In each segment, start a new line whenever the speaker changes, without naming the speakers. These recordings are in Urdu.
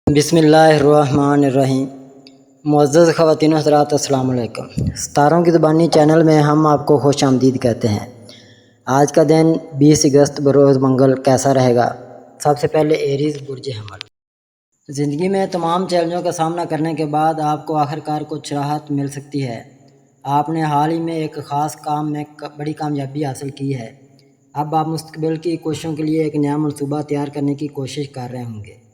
بسم اللہ الرحمن الرحیم۔ معزز خواتین و حضرات، السلام علیکم۔ ستاروں کی زبانی چینل میں ہم آپ کو خوش آمدید کہتے ہیں۔ آج کا دن 20 اگست بروز منگل کیسا رہے گا؟ سب سے پہلے ایریز برج حمل۔ زندگی میں تمام چیلنجوں کا سامنا کرنے کے بعد آپ کو آخرکار کچھ راحت مل سکتی ہے۔ آپ نے حال ہی میں ایک خاص کام میں بڑی کامیابی حاصل کی ہے۔ اب آپ مستقبل کی کوششوں کے لیے ایک نیا منصوبہ تیار کرنے کی کوشش کر رہے ہوں گے۔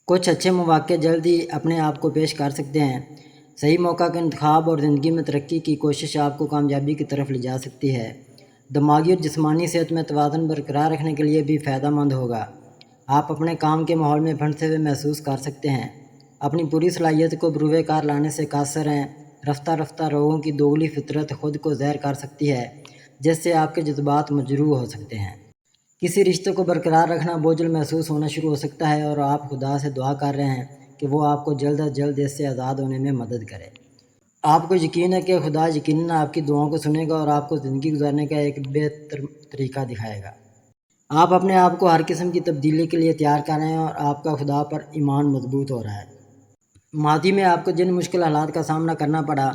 کچھ اچھے مواقع جلد ہی اپنے آپ کو پیش کر سکتے ہیں۔ صحیح موقع کا انتخاب اور زندگی میں ترقی کی کوشش آپ کو کامیابی کی طرف لے جا سکتی ہے۔ دماغی اور جسمانی صحت میں توازن برقرار رکھنے کے لیے بھی فائدہ مند ہوگا۔ آپ اپنے کام کے ماحول میں پھنسے ہوئے محسوس کر سکتے ہیں۔ اپنی پوری صلاحیت کو بروئے کار لانے سے قاصر ہیں۔ رفتہ رفتہ لوگوں کی دوگلی فطرت خود کو زہر کر سکتی ہے، جس سے آپ کے جذبات مجروح ہو سکتے ہیں۔ کسی رشتے کو برقرار رکھنا بوجھل محسوس ہونا شروع ہو سکتا ہے اور آپ خدا سے دعا کر رہے ہیں کہ وہ آپ کو جلد از جلد اس سے آزاد ہونے میں مدد کرے۔ آپ کو یقین ہے کہ خدا یقیناً آپ کی دعاؤں کو سنے گا اور آپ کو زندگی گزارنے کا ایک بہتر طریقہ دکھائے گا۔ آپ اپنے آپ کو ہر قسم کی تبدیلی کے لیے تیار کر رہے ہیں اور آپ کا خدا پر ایمان مضبوط ہو رہا ہے۔ ماضی میں آپ کو جن مشکل حالات کا سامنا کرنا پڑا،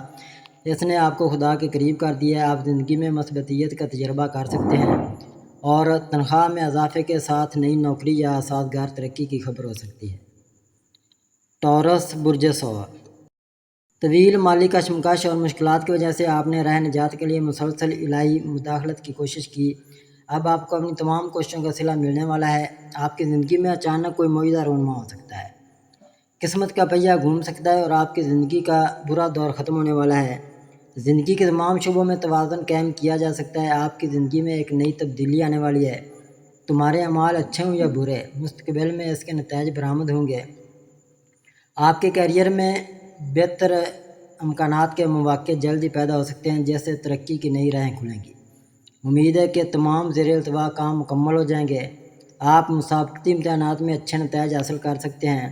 اس نے آپ کو خدا کے قریب کر دیا ہے۔ آپ زندگی میں مثبتیت کا تجربہ کر سکتے ہیں اور تنخواہ میں اضافے کے ساتھ نئی نوکری یا سازگار ترقی کی خبر ہو سکتی ہے۔ ٹورس برج ثور۔ طویل مالی کشمکش اور مشکلات کی وجہ سے آپ نے راہ نجات کے لیے مسلسل الہی مداخلت کی کوشش کی۔ اب آپ کو اپنی تمام کوششوں کا صلہ ملنے والا ہے۔ آپ کی زندگی میں اچانک کوئی معجزہ رونما ہو سکتا ہے۔ قسمت کا پہیہ گھوم سکتا ہے اور آپ کی زندگی کا برا دور ختم ہونے والا ہے۔ زندگی کے تمام شعبوں میں توازن قائم کیا جا سکتا ہے۔ آپ کی زندگی میں ایک نئی تبدیلی آنے والی ہے۔ تمہارے اعمال اچھے ہوں یا برے، مستقبل میں اس کے نتائج برآمد ہوں گے۔ آپ کے کیریئر میں بہتر امکانات کے مواقع جلد ہی پیدا ہو سکتے ہیں، جیسے ترقی کی نئی راہیں کھلیں گی۔ امید ہے کہ تمام زیر التوا کام مکمل ہو جائیں گے۔ آپ مسابقتی امتحانات میں اچھے نتائج حاصل کر سکتے ہیں۔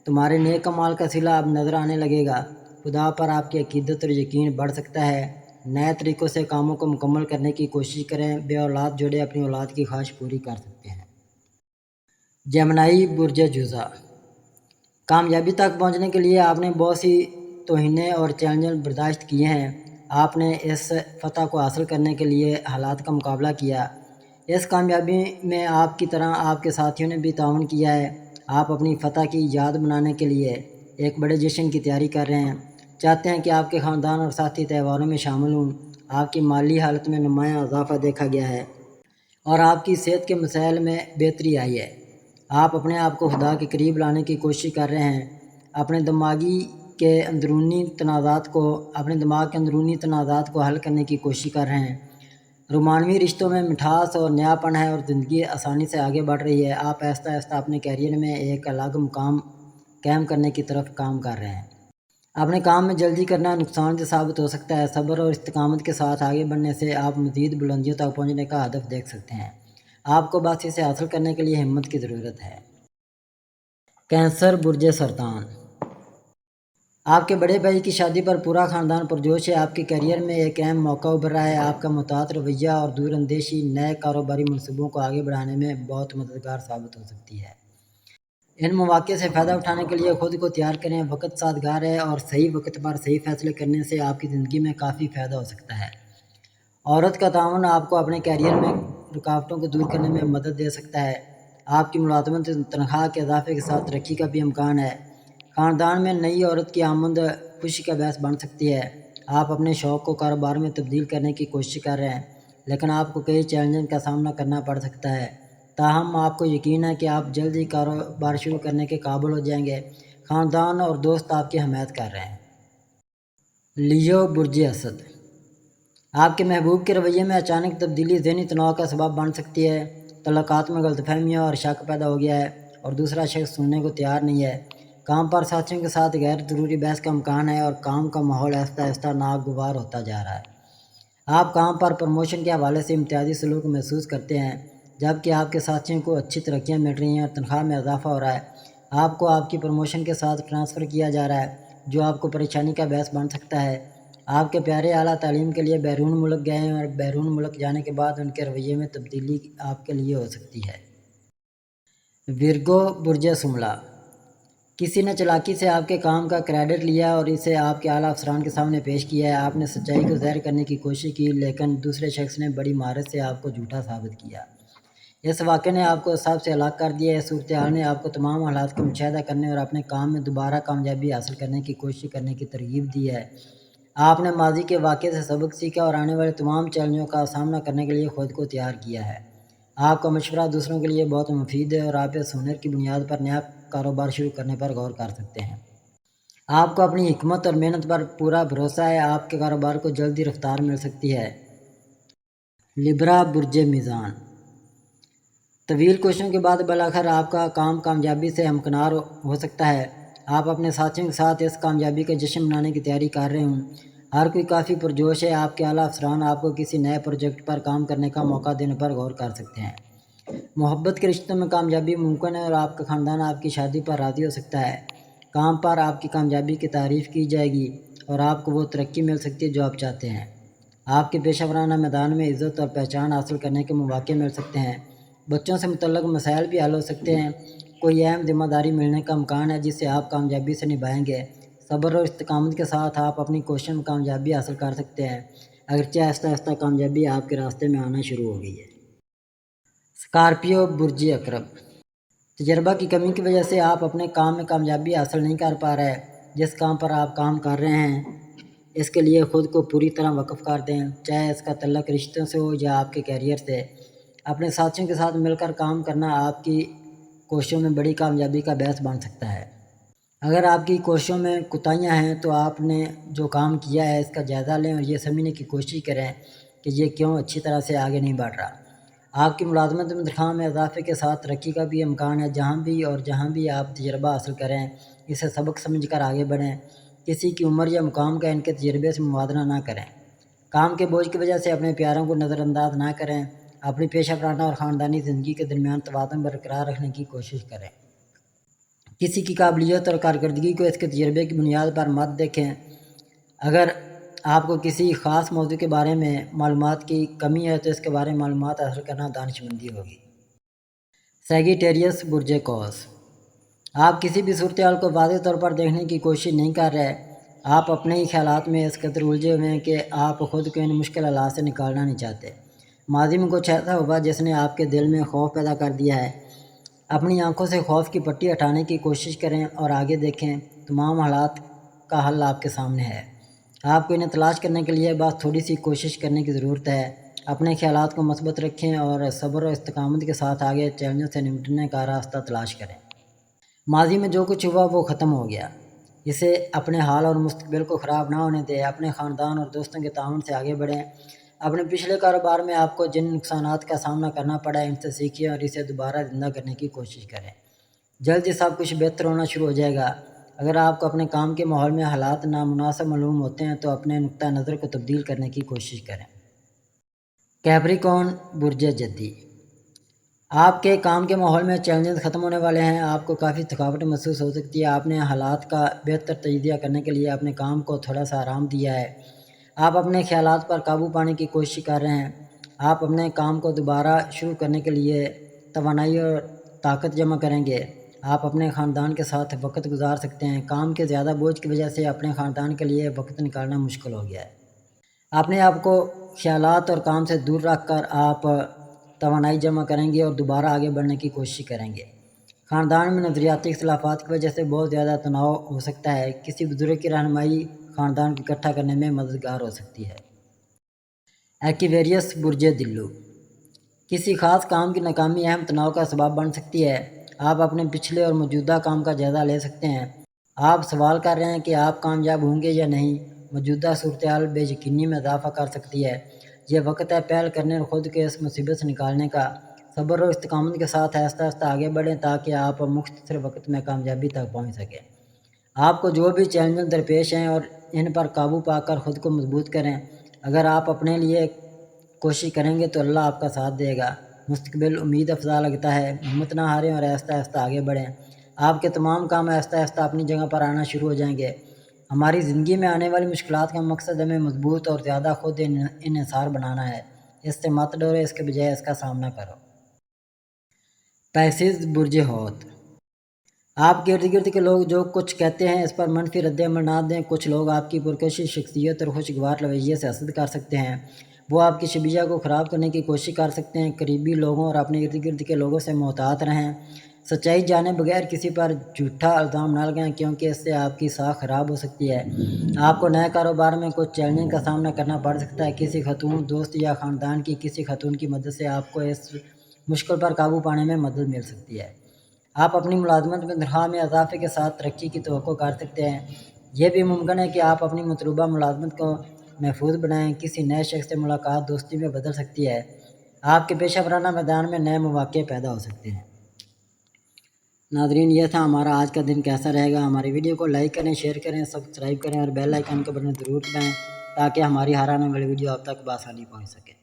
تمہارے نیک اعمال کا صلہ اب نظر آنے لگے گا۔ خدا پر آپ کی عقیدت اور یقین بڑھ سکتا ہے۔ نئے طریقوں سے کاموں کو مکمل کرنے کی کوشش کریں۔ بے اولاد جوڑے اپنی اولاد کی خواہش پوری کر سکتے ہیں۔ جیمنائی برج جوزا۔ کامیابی تک پہنچنے کے لیے آپ نے بہت سی توہینیں اور چیلنج برداشت کیے ہیں۔ آپ نے اس فتح کو حاصل کرنے کے لیے حالات کا مقابلہ کیا۔ اس کامیابی میں آپ کی طرح آپ کے ساتھیوں نے بھی تعاون کیا ہے۔ آپ اپنی فتح کی یاد منانے کے لیے ایک بڑے جشن کی تیاری کر رہے ہیں۔ چاہتے ہیں کہ آپ کے خاندان اور ساتھی تہواروں میں شامل ہوں۔ آپ کی مالی حالت میں نمایاں اضافہ دیکھا گیا ہے اور آپ کی صحت کے مسائل میں بہتری آئی ہے۔ آپ اپنے آپ کو خدا کے قریب لانے کی کوشش کر رہے ہیں۔ اپنے دماغ کے اندرونی تنازعات کو حل کرنے کی کوشش کر رہے ہیں۔ رومانوی رشتوں میں مٹھاس اور نیا پن ہے اور زندگی آسانی سے آگے بڑھ رہی ہے۔ آپ آہستہ آہستہ اپنے کیریئر میں ایک الگ مقام قائم کرنے کی طرف کام کر رہے ہیں۔ اپنے کام میں جلدی کرنا نقصان دہ ثابت ہو سکتا ہے۔ صبر اور استقامت کے ساتھ آگے بڑھنے سے آپ مزید بلندیوں تک پہنچنے کا ہدف دیکھ سکتے ہیں۔ آپ کو بس اسے حاصل کرنے کے لیے ہمت کی ضرورت ہے۔ کینسر برج سرطان۔ آپ کے بڑے بھائی کی شادی پر پورا خاندان پرجوش ہے۔ آپ کے کیریئر میں ایک اہم موقع ابھر رہا ہے۔ آپ کا محتاط رویہ اور دور اندیشی نئے کاروباری منصوبوں کو آگے بڑھانے میں بہت مددگار ثابت ہو سکتی ہے۔ ان مواقع سے فائدہ اٹھانے کے لیے خود کو تیار کریں۔ وقت سازگار ہے اور صحیح وقت پر صحیح فیصلے کرنے سے آپ کی زندگی میں کافی فائدہ ہو سکتا ہے۔ عورت کا تعاون آپ کو اپنے کیریئر میں رکاوٹوں کو دور کرنے میں مدد دے سکتا ہے۔ آپ کی ملازمت تنخواہ کے اضافے کے ساتھ ترقی کا بھی امکان ہے۔ خاندان میں نئی عورت کی آمد خوشی کا باعث بن سکتی ہے۔ آپ اپنے شوق کو کاروبار میں تبدیل کرنے کی کوشش کر رہے ہیں، لیکن آپ کو کئی چیلنجز کا سامنا کرنا پڑ سکتا ہے۔ تاہم آپ کو یقین ہے کہ آپ جلد ہی کاروبار شروع کرنے کے قابل ہو جائیں گے۔ خاندان اور دوست آپ کی حمایت کر رہے ہیں۔ لیو برج اسد۔ آپ کے محبوب کے رویے میں اچانک تبدیلی ذہنی تناؤ کا سبب بن سکتی ہے۔ تعلقات میں غلط فہمیاں اور شک پیدا ہو گیا ہے اور دوسرا شخص سننے کو تیار نہیں ہے۔ کام پر ساتھیوں کے ساتھ غیر ضروری بحث کا امکان ہے اور کام کا ماحول آہستہ آہستہ ناگوار ہوتا جا رہا ہے۔ آپ کام پر پروموشن کے حوالے سے امتیازی سلوک محسوس کرتے ہیں، جبکہ آپ کے ساتھیوں کو اچھی ترقیاں مل رہی ہیں اور تنخواہ میں اضافہ ہو رہا ہے۔ آپ کو آپ کی پروموشن کے ساتھ ٹرانسفر کیا جا رہا ہے، جو آپ کو پریشانی کا باعث بن سکتا ہے۔ آپ کے پیارے اعلیٰ تعلیم کے لیے بیرون ملک گئے ہیں اور بیرون ملک جانے کے بعد ان کے رویے میں تبدیلی آپ کے لیے ہو سکتی ہے۔ ورگو برج شملہ۔ کسی نے چالاکی سے آپ کے کام کا کریڈٹ لیا اور اسے آپ کے اعلیٰ افسران کے سامنے پیش کیا ہے۔ آپ نے سچائی کو ظاہر کرنے کی کوشش کی، لیکن دوسرے شخص نے بڑی مہارت سے آپ کو جھوٹا ثابت کیا۔ اس واقعے نے آپ کو سب سے الگ کر دیا ہے۔ اس صورتحال نے آپ کو تمام حالات کا مشاہدہ کرنے اور اپنے کام میں دوبارہ کامیابی حاصل کرنے کی کوشش کرنے کی ترغیب دی ہے۔ آپ نے ماضی کے واقعے سے سبق سیکھا اور آنے والے تمام چیلنجوں کا سامنا کرنے کے لیے خود کو تیار کیا ہے۔ آپ کا مشورہ دوسروں کے لیے بہت مفید ہے اور آپ اس ہنر کی بنیاد پر نیا کاروبار شروع کرنے پر غور کر سکتے ہیں۔ آپ کو اپنی حکمت اور محنت پر پورا بھروسہ ہے۔ آپ کے کاروبار کو جلدی رفتار مل سکتی ہے۔ لبرا برج میزان، طویل کوششوں کے بعد بالآخر آپ کا کام کامیابی سے ہمکنار ہو سکتا ہے۔ آپ اپنے ساتھیوں کے ساتھ اس کامیابی کا جشن منانے کی تیاری کر رہے ہوں۔ ہر کوئی کافی پرجوش ہے۔ آپ کے اعلیٰ افسران آپ کو کسی نئے پروجیکٹ پر کام کرنے کا موقع دینے پر غور کر سکتے ہیں۔ محبت کے رشتوں میں کامیابی ممکن ہے اور آپ کا خاندان آپ کی شادی پر راضی ہو سکتا ہے۔ کام پر آپ کی کامیابی کی تعریف کی جائے گی اور آپ کو وہ ترقی مل سکتی ہے جو آپ چاہتے ہیں۔ آپ کے پیشہ ورانہ میدان میں عزت اور پہچان حاصل کرنے کے مواقع مل سکتے ہیں۔ بچوں سے متعلق مسائل بھی حل ہو سکتے ہیں۔ کوئی اہم ذمہ داری ملنے کا امکان ہے جسے آپ کامیابی سے نبھائیں گے۔ صبر اور استقامت کے ساتھ آپ اپنی کوششوں میں کامیابی حاصل کر سکتے ہیں، اگرچہ آہستہ آہستہ کامیابی آپ کے راستے میں آنا شروع ہو گئی ہے۔ اسکارپیو برج عقرب، تجربہ کی کمی کی وجہ سے آپ اپنے کام میں کامیابی حاصل نہیں کر پا رہے۔ جس کام پر آپ کام کر رہے ہیں اس کے لیے خود کو پوری طرح وقف کر دیں، چاہے اس کا تعلق رشتوں سے ہو یا آپ کے کیریئر سے۔ اپنے ساتھیوں کے ساتھ مل کر کام کرنا آپ کی کوششوں میں بڑی کامیابی کا باعث بن سکتا ہے۔ اگر آپ کی کوششوں میں کوتاہیاں ہیں تو آپ نے جو کام کیا ہے اس کا جائزہ لیں اور یہ سمجھنے کی کوشش کریں کہ یہ کیوں اچھی طرح سے آگے نہیں بڑھ رہا۔ آپ کی ملازمت میں تنخواہ میں اضافے کے ساتھ ترقی کا بھی امکان ہے۔ جہاں بھی آپ تجربہ حاصل کریں اسے سبق سمجھ کر آگے بڑھیں۔ کسی کی عمر یا مقام کا ان کے تجربے سے موازنہ نہ کریں۔ کام کے بوجھ کی وجہ سے اپنے پیاروں کو نظر انداز نہ کریں۔ اپنی پیشہ ورانہ اور خاندانی زندگی کے درمیان توازن برقرار رکھنے کی کوشش کریں۔ کسی کی قابلیت اور کارکردگی کو اس کے تجربے کی بنیاد پر مت دیکھیں۔ اگر آپ کو کسی خاص موضوع کے بارے میں معلومات کی کمی ہے تو اس کے بارے میں معلومات حاصل کرنا دانشمندی ہوگی۔ سیگیٹیریس برج قوس، آپ کسی بھی صورتحال کو واضح طور پر دیکھنے کی کوشش نہیں کر رہے۔ آپ اپنے ہی خیالات میں اس قدر الجھے ہوئے ہیں کہ آپ خود کو ان مشکل حالات سے نکالنا نہیں چاہتے۔ ماضی میں کچھ ایسا ہوا جس نے آپ کے دل میں خوف پیدا کر دیا ہے۔ اپنی آنکھوں سے خوف کی پٹی ہٹانے کی کوشش کریں اور آگے دیکھیں۔ تمام حالات کا حل آپ کے سامنے ہے۔ آپ کو انہیں تلاش کرنے کے لیے بس تھوڑی سی کوشش کرنے کی ضرورت ہے۔ اپنے خیالات کو مثبت رکھیں اور صبر و استقامت کے ساتھ آگے چیلنجوں سے نمٹنے کا راستہ تلاش کریں۔ ماضی میں جو کچھ ہوا وہ ختم ہو گیا، اسے اپنے حال اور مستقبل کو خراب نہ ہونے دیں۔ اپنے خاندان اور دوستوں کے تعاون سے آگے بڑھیں۔ اپنے پچھلے کاروبار میں آپ کو جن نقصانات کا سامنا کرنا پڑا ہے ان سے سیکھیں اور اسے دوبارہ زندہ کرنے کی کوشش کریں۔ جلد ہی سب کچھ بہتر ہونا شروع ہو جائے گا۔ اگر آپ کو اپنے کام کے ماحول میں حالات نامناسب معلوم ہوتے ہیں تو اپنے نقطہ نظر کو تبدیل کرنے کی کوشش کریں۔ کیپریکون برج جدی، آپ کے کام کے ماحول میں چیلنجز ختم ہونے والے ہیں۔ آپ کو کافی تھکاوٹ محسوس ہو سکتی ہے۔ آپ نے حالات کا بہتر تجزیہ کرنے کے لیے اپنے کام کو تھوڑا سا آرام دیا ہے۔ آپ اپنے خیالات پر قابو پانے کی کوشش کر رہے ہیں۔ آپ اپنے کام کو دوبارہ شروع کرنے کے لیے توانائی اور طاقت جمع کریں گے۔ آپ اپنے خاندان کے ساتھ وقت گزار سکتے ہیں۔ کام کے زیادہ بوجھ کی وجہ سے اپنے خاندان کے لیے وقت نکالنا مشکل ہو گیا ہے۔ اپنے آپ کو خیالات اور کام سے دور رکھ کر آپ توانائی جمع کریں گے اور دوبارہ آگے بڑھنے کی کوشش کریں گے۔ خاندان میں نظریاتی اختلافات کی وجہ سے بہت زیادہ تناؤ ہو سکتا ہے۔ کسی بزرگ کی رہنمائی خاندان کو اکٹھا کرنے میں مددگار ہو سکتی ہے۔ ایکویریس برج دلو، کسی خاص کام کی ناکامی اہم تناؤ کا سبب بن سکتی ہے۔ آپ اپنے پچھلے اور موجودہ کام کا جائزہ لے سکتے ہیں۔ آپ سوال کر رہے ہیں کہ آپ کامیاب ہوں گے یا نہیں۔ موجودہ صورتحال بے یقینی میں اضافہ کر سکتی ہے۔ یہ وقت ہے پہل کرنے اور خود کو اس مصیبت سے نکالنے کا۔ صبر اور استقامت کے ساتھ آہستہ آہستہ آگے بڑھیں تاکہ آپ مختصر وقت میں کامیابی تک پہنچ سکیں۔ آپ کو جو بھی چیلنجز درپیش ہیں اور ان پر قابو پا کر خود کو مضبوط کریں۔ اگر آپ اپنے لیے کوشش کریں گے تو اللہ آپ کا ساتھ دے گا۔ مستقبل امید افزا لگتا ہے۔ ہمت نہ ہاریں اور آہستہ آہستہ آگے بڑھیں۔ آپ کے تمام کام آہستہ آہستہ اپنی جگہ پر آنا شروع ہو جائیں گے۔ ہماری زندگی میں آنے والی مشکلات کا مقصد ہمیں مضبوط اور زیادہ خود انحصار بنانا ہے۔ اس سے مت ڈرو، اس کے بجائے اس کا سامنا کرو۔ پیسز برج حوت، آپ کے ارد گرد کے لوگ جو کچھ کہتے ہیں اس پر منفی رد عمل نہ دیں۔ کچھ لوگ آپ کی پرکشش شخصیت اور خوشگوار رویے سے حسد کر سکتے ہیں، وہ آپ کی شبیہ کو خراب کرنے کی کوشش کر سکتے ہیں۔ قریبی لوگوں اور اپنے ارد گرد کے لوگوں سے محتاط رہیں، سچائی جانے بغیر کسی پر جھوٹا الزام نہ لگائیں کیونکہ اس سے آپ کی ساکھ خراب ہو سکتی ہے۔ آپ کو نئے کاروبار میں کچھ چیلنج کا سامنا کرنا پڑ سکتا ہے۔ کسی خاتون دوست یا خاندان کی کسی خاتون کی مدد سے آپ کو اس مشکل پر قابو پانے میں مدد مل سکتی ہے۔ آپ اپنی ملازمت میں تنخواہ میں اضافے کے ساتھ ترقی کی توقع کر سکتے ہیں۔ یہ بھی ممکن ہے کہ آپ اپنی مطلوبہ ملازمت کو محفوظ بنائیں۔ کسی نئے شخص سے ملاقات دوستی میں بدل سکتی ہے۔ آپ کے پیشہ ورانہ میدان میں نئے مواقع پیدا ہو سکتے ہیں۔ ناظرین، یہ تھا ہمارا آج کا دن کیسا رہے گا۔ ہماری ویڈیو کو لائک کریں، شیئر کریں، سبسکرائب کریں اور بیل آئیکن کے بٹن ضرور دبائیں تاکہ ہماری ہر آنے والی ویڈیو آپ تک بآسانی پہنچ سکے۔